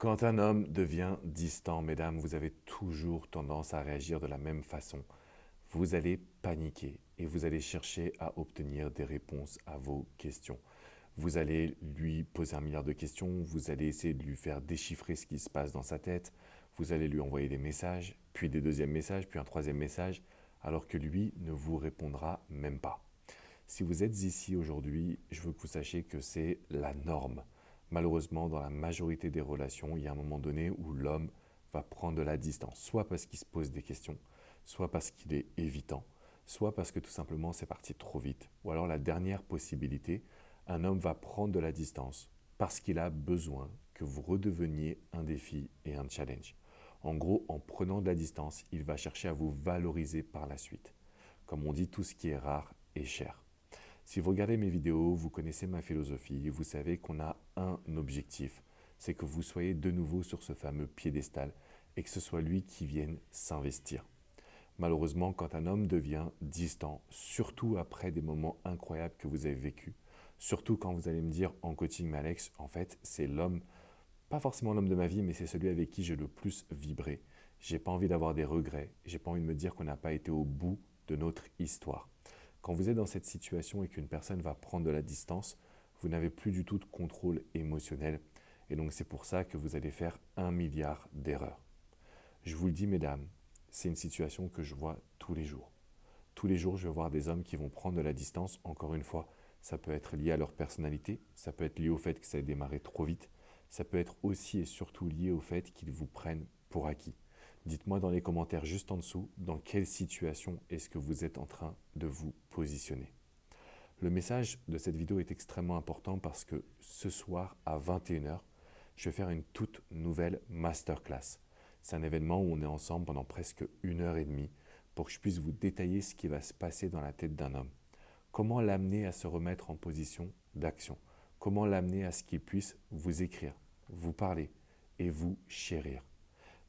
Quand un homme devient distant, mesdames, vous avez toujours tendance à réagir de la même façon. Vous allez paniquer et vous allez chercher à obtenir des réponses à vos questions. Vous allez lui poser un milliard de questions, vous allez essayer de lui faire déchiffrer ce qui se passe dans sa tête, vous allez lui envoyer des messages, puis des deuxièmes messages, puis un troisième message, alors que lui ne vous répondra même pas. Si vous êtes ici aujourd'hui, je veux que vous sachiez que c'est la norme. Malheureusement, dans la majorité des relations, il y a un moment donné où l'homme va prendre de la distance, soit parce qu'il se pose des questions, soit parce qu'il est évitant, soit parce que tout simplement c'est parti trop vite. Ou alors la dernière possibilité, un homme va prendre de la distance parce qu'il a besoin que vous redeveniez un défi et un challenge. En gros, en prenant de la distance, il va chercher à vous valoriser par la suite. Comme on dit, tout ce qui est rare est cher. Si vous regardez mes vidéos, vous connaissez ma philosophie, vous savez qu'on a un objectif, c'est que vous soyez de nouveau sur ce fameux piédestal et que ce soit lui qui vienne s'investir. Malheureusement, quand un homme devient distant, surtout après des moments incroyables que vous avez vécus, surtout quand vous allez me dire en coaching, mais Alex, en fait, c'est l'homme, pas forcément l'homme de ma vie, mais c'est celui avec qui j'ai le plus vibré. J'ai pas envie d'avoir des regrets, j'ai pas envie de me dire qu'on n'a pas été au bout de notre histoire. Quand vous êtes dans cette situation et qu'une personne va prendre de la distance, vous n'avez plus du tout de contrôle émotionnel. Et donc c'est pour ça que vous allez faire 1 milliard d'erreurs. Je vous le dis, mesdames, c'est une situation que je vois tous les jours. Tous les jours, je vais voir des hommes qui vont prendre de la distance. Encore une fois, ça peut être lié à leur personnalité, ça peut être lié au fait que ça ait démarré trop vite, ça peut être aussi et surtout lié au fait qu'ils vous prennent pour acquis. Dites-moi dans les commentaires juste en dessous, dans quelle situation est-ce que vous êtes en train de vous positionner. Le message de cette vidéo est extrêmement important parce que ce soir à 21 h, je vais faire une toute nouvelle masterclass. C'est un événement où on est ensemble pendant presque 1 h 30 pour que je puisse vous détailler ce qui va se passer dans la tête d'un homme. Comment l'amener à se remettre en position d'action? Comment l'amener à ce qu'il puisse vous écrire, vous parler et vous chérir?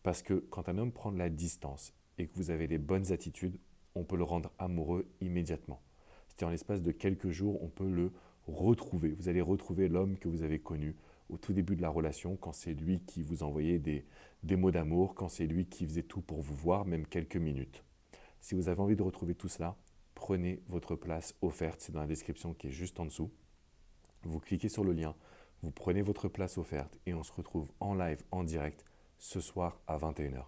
Parce que quand un homme prend de la distance et que vous avez les bonnes attitudes, on peut le rendre amoureux immédiatement. C'est-à-dire en l'espace de quelques jours, on peut le retrouver. Vous allez retrouver l'homme que vous avez connu au tout début de la relation, quand c'est lui qui vous envoyait des mots d'amour, quand c'est lui qui faisait tout pour vous voir, même quelques minutes. Si vous avez envie de retrouver tout cela, prenez votre place offerte, c'est dans la description qui est juste en dessous. Vous cliquez sur le lien, vous prenez votre place offerte et on se retrouve en live, en direct, ce soir à 21 h.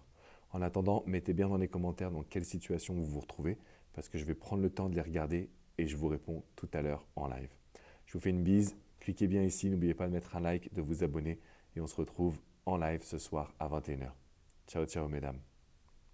En attendant, mettez bien dans les commentaires dans quelle situation vous vous retrouvez, parce que je vais prendre le temps de les regarder et je vous réponds tout à l'heure en live. Je vous fais une bise, cliquez bien ici, n'oubliez pas de mettre un like, de vous abonner et on se retrouve en live ce soir à 21 h. Ciao, ciao mesdames.